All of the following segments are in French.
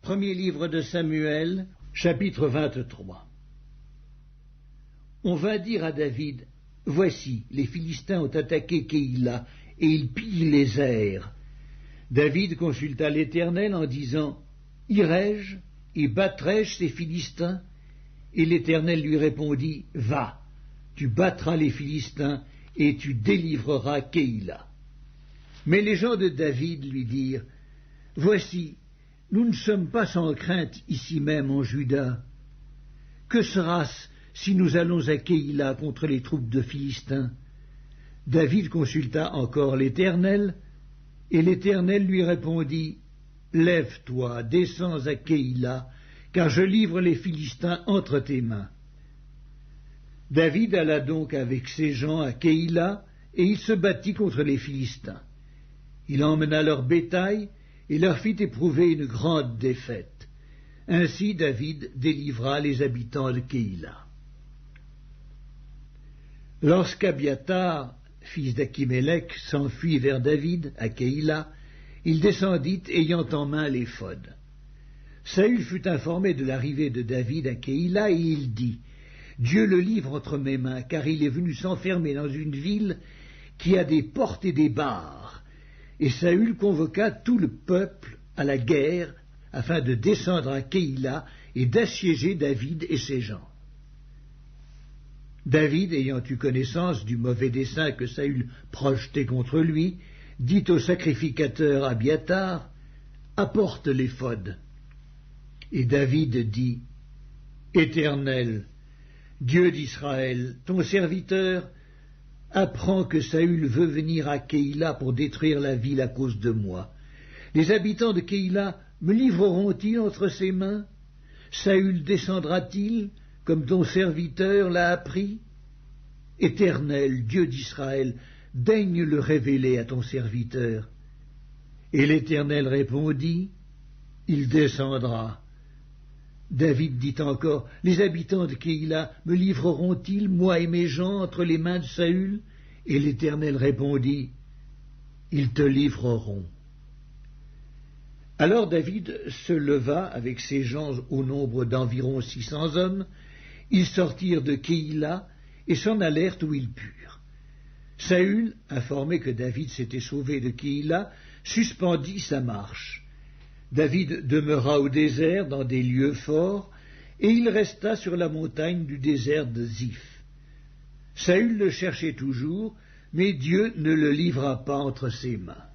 Premier livre de Samuel, chapitre 23. On vint dire à David, « Voici, les Philistins ont attaqué Keïla, et ils pillent les airs. » David consulta l'Éternel en disant, « Irai-je et battrai-je ces Philistins ?» Et l'Éternel lui répondit, « Va, tu battras les Philistins, et tu délivreras Keïla. » Mais les gens de David lui dirent, « Voici, nous ne sommes pas sans crainte ici même en Juda. Que sera-ce si nous allons à Keïla contre les troupes de Philistins ?» David consulta encore l'Éternel, et l'Éternel lui répondit, « Lève-toi, descends à Keïla, car je livre les Philistins entre tes mains. » David alla donc avec ses gens à Keïla, et il se battit contre les Philistins. Il emmena leur bétail, et leur fit éprouver une grande défaite. Ainsi David délivra les habitants de Keïla. Lorsqu'Abiathar, fils d'Achimélec, s'enfuit vers David à Keïla, il descendit ayant en main l'éphod. Saül fut informé de l'arrivée de David à Keïla, et il dit, « Dieu le livre entre mes mains, car il est venu s'enfermer dans une ville qui a des portes et des barres. » Et Saül convoqua tout le peuple à la guerre, afin de descendre à Keïla et d'assiéger David et ses gens. David, ayant eu connaissance du mauvais dessein que Saül projetait contre lui, dit au sacrificateur Abiathar, « Apporte l'éphod. » Et David dit, « Éternel, Dieu d'Israël, ton serviteur apprend que Saül veut venir à Keïla pour détruire la ville à cause de moi. Les habitants de Keïla me livreront-ils entre ses mains? Saül descendra-t-il, comme ton serviteur l'a appris? Éternel, Dieu d'Israël, daigne le révéler à ton serviteur. » Et l'Éternel répondit, « Il descendra. » David dit encore, « Les habitants de Keïla me livreront-ils, moi et mes gens, entre les mains de Saül ?» Et l'Éternel répondit, « Ils te livreront. » Alors David se leva avec ses gens au nombre d'environ 600 hommes. Ils sortirent de Keïla et s'en allèrent où ils purent. Saül, informé que David s'était sauvé de Keïla, suspendit sa marche. David demeura au désert dans des lieux forts, et il resta sur la montagne du désert de Ziph. Saül le cherchait toujours, mais Dieu ne le livra pas entre ses mains.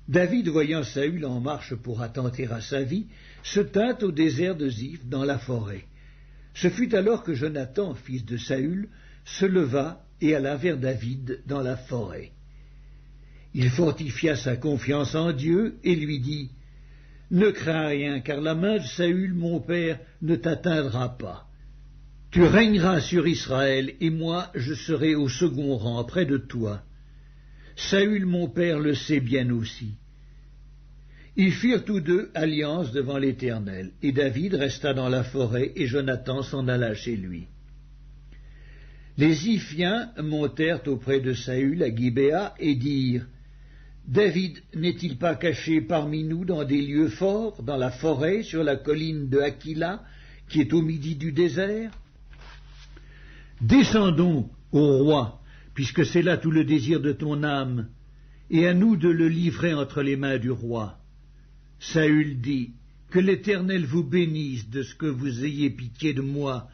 David, voyant Saül en marche pour attenter à sa vie, se tint au désert de Ziph dans la forêt. Ce fut alors que Jonathan, fils de Saül, se leva et alla vers David dans la forêt. Il fortifia sa confiance en Dieu et lui dit, « Ne crains rien, car la main de Saül, mon père, ne t'atteindra pas. Tu régneras sur Israël, et moi je serai au second rang près de toi. Saül, mon père, le sait bien aussi. » Ils firent tous deux alliance devant l'Éternel, et David resta dans la forêt, et Jonathan s'en alla chez lui. Les Ziphiens montèrent auprès de Saül à Gibéa et dirent, « David n'est-il pas caché parmi nous dans des lieux forts, dans la forêt, sur la colline de Hakila, qui est au midi du désert? Descendons au roi, puisque c'est là tout le désir de ton âme, et à nous de le livrer entre les mains du roi. » Saül dit, « Que l'Éternel vous bénisse de ce que vous ayez pitié de moi.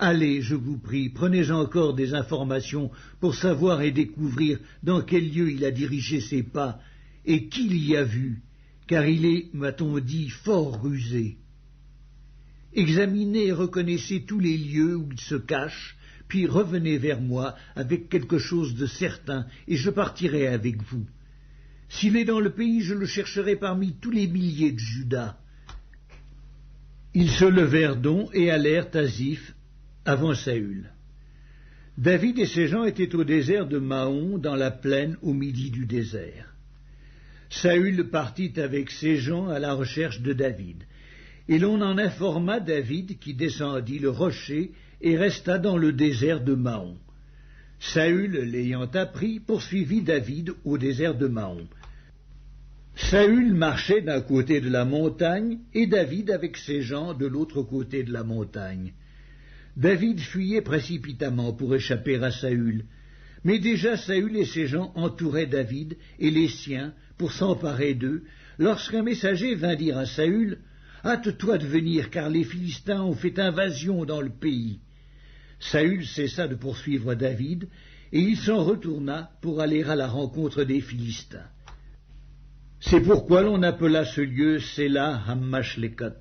Allez, je vous prie, prenez encore des informations pour savoir et découvrir dans quel lieu il a dirigé ses pas et qui l'y a vu, car il est, m'a-t-on dit, fort rusé. Examinez et reconnaissez tous les lieux où il se cache, puis revenez vers moi avec quelque chose de certain, et je partirai avec vous. S'il est dans le pays, je le chercherai parmi tous les milliers de Juda. » Ils se levèrent donc et allèrent à Ziph avant Saül. David et ses gens étaient au désert de Maon, dans la plaine au midi du désert. Saül partit avec ses gens à la recherche de David, et l'on en informa David qui descendit le rocher et resta dans le désert de Maon. Saül, l'ayant appris, poursuivit David au désert de Maon. Saül marchait d'un côté de la montagne et David avec ses gens de l'autre côté de la montagne. David fuyait précipitamment pour échapper à Saül, mais déjà Saül et ses gens entouraient David et les siens pour s'emparer d'eux, lorsqu'un messager vint dire à Saül « Hâte-toi de venir, car les Philistins ont fait invasion dans le pays. » Saül cessa de poursuivre David, et il s'en retourna pour aller à la rencontre des Philistins. C'est pourquoi l'on appela ce lieu Séla Hammashlékot.